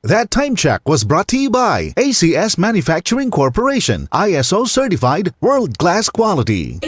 That time check was brought to you by ACS Manufacturing Corporation, ISO certified, world-class quality.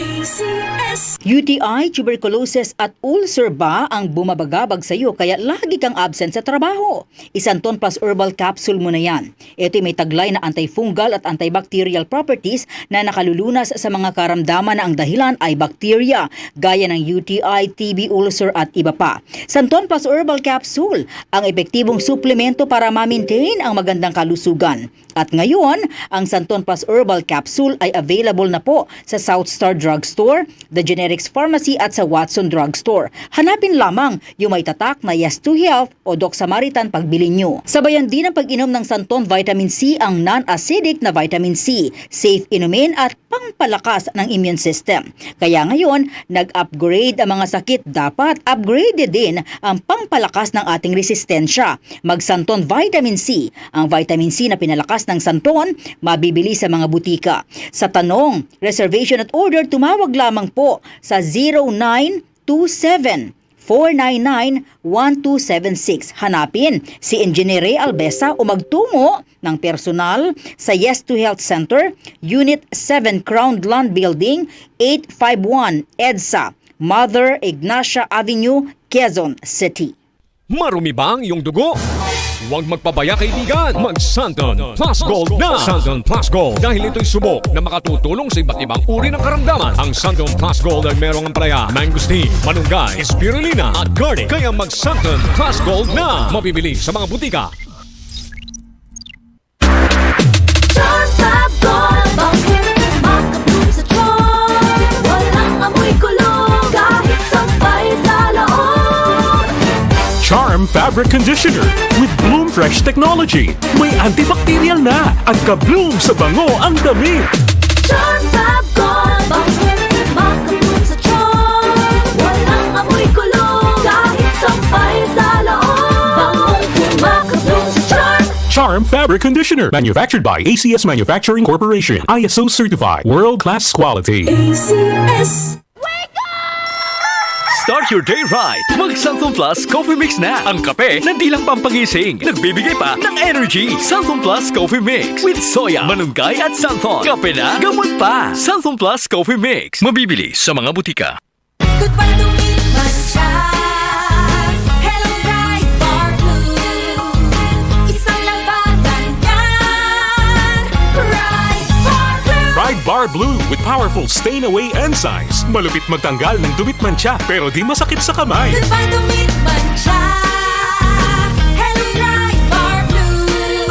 UTI, tuberculosis at ulcer ba ang bumabagabag sa iyo kaya lagi kang absent sa trabaho? Isanton Plus Herbal Capsule mo na yan. Ito may taglay na antifungal at antibacterial properties na nakalulunas sa mga karamdaman na ang dahilan ay bacteria, gaya ng UTI, TB, ulcer at iba pa. Santon Plus Herbal Capsule, ang epektibong suplemento para ma-maintain ang magandang kalusugan. At ngayon, ang Santon Plus Herbal Capsule ay available na po sa South Star Drugstore, The Generics Pharmacy at sa Watson Drugstore. Hanapin lamang yung may tatak na Yes to Health o Doc Samaritan pagbili nyo. Sabayan din ang pag-inom ng Santon Vitamin C, ang non-acidic na vitamin C, safe inumin at pangpalakas ng immune system. Kaya ngayon, nag-upgrade ang mga sakit, dapat upgraded din ang pangpalakas ng ating resistensya. Mag-Santon Vitamin C, ang vitamin C na pinalakas ng Santon, mabibili sa mga butika. Sa tanong, reservation at order, tumawag lamang po sa 0927-499-1276. Hanapin si Engineer Ray Albesa o magtungo ng personal sa Yes to Health Center, Unit 7 Crown Land Building, 851 EDSA, Mother Ignacia Avenue, Quezon City. Marumi ba ang iyong dugo? Huwag magpabaya, kaibigan. Mag-Santon Plus Gold na. Santon Plus Gold. Dahil ito'y subok na makatutulong sa iba't ibang uri ng karamdaman. Ang Santon Plus Gold ay merong ampalaya, mangosteen, malunggay, spirulina at garlic. Kaya mag-Santon Plus Gold na. Mabibili sa mga butika. Charm Fabric Conditioner with Bloom Fresh Technology. May antibacterial na at ka-bloom sa bango ang damit. Charm Fab Gold, makabloom sa charm. Walang amoy kulong, kahit sampay sa loob. Makabloom sa charm. Charm Fabric Conditioner. Manufactured by ACS Manufacturing Corporation. ISO certified. World-class quality. ACS. Start your day right. Mag-Santon Plus Coffee Mix na. Ang kape na di lang pampagising. Nagbibigay pa ng energy. Santon Plus Coffee Mix with soya, malunggay at santon. Kape na, gamot pa. Santon Plus Coffee Mix. Mabibili sa mga butika. Goodbye to me, Mancha. Hello, bright bar blue. Isang labanan yan. Bright bar blue. Pride Bar Blue with powerful stain-away enzymes. Malupit magtanggal ng dumit mancha pero di masakit sa kamay. Goodbye to me, Mancha. Hello, bright bar blue.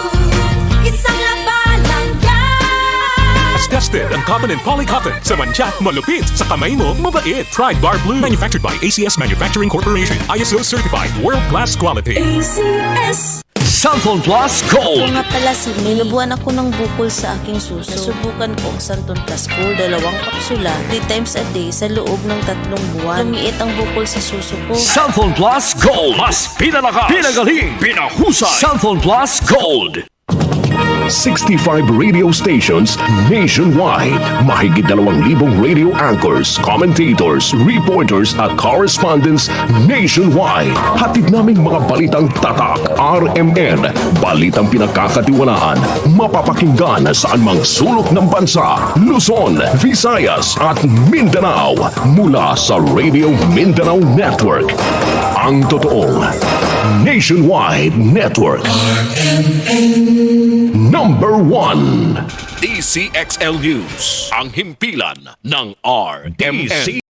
Isang labanan yan. As tested ang cotton and polycotton. Sa mancha, malupit. Sa kamay mo, mabait. Pride Bar Blue. Manufactured by ACS Manufacturing Corporation. ISO certified. World-class quality. ACS. Santon Plus Gold. Kung nga pala si nilubuan ako ng bukol sa aking suso. Nasubukan ko ang Santon Plus Gold, 2 kapsula, 3 times a day sa loob ng 3 buwan. Lumiit ang bukol sa suso ko. Santon Plus Gold. Mas pinalakas, pinagaling, pinahusay. Santon Plus Gold. 65 radio stations nationwide. Mahigit 2,000 radio anchors, commentators, reporters at correspondents nationwide. Hatid naming mga balitang tatak, RMN, balitang pinagkakatiwalaan, mapapakinggan saan mang sulok ng bansa, Luzon, Visayas at Mindanao mula sa Radio Mindanao Network. Ang totoong nationwide network. Number 1. DCXL News, ang himpilan ng RMN.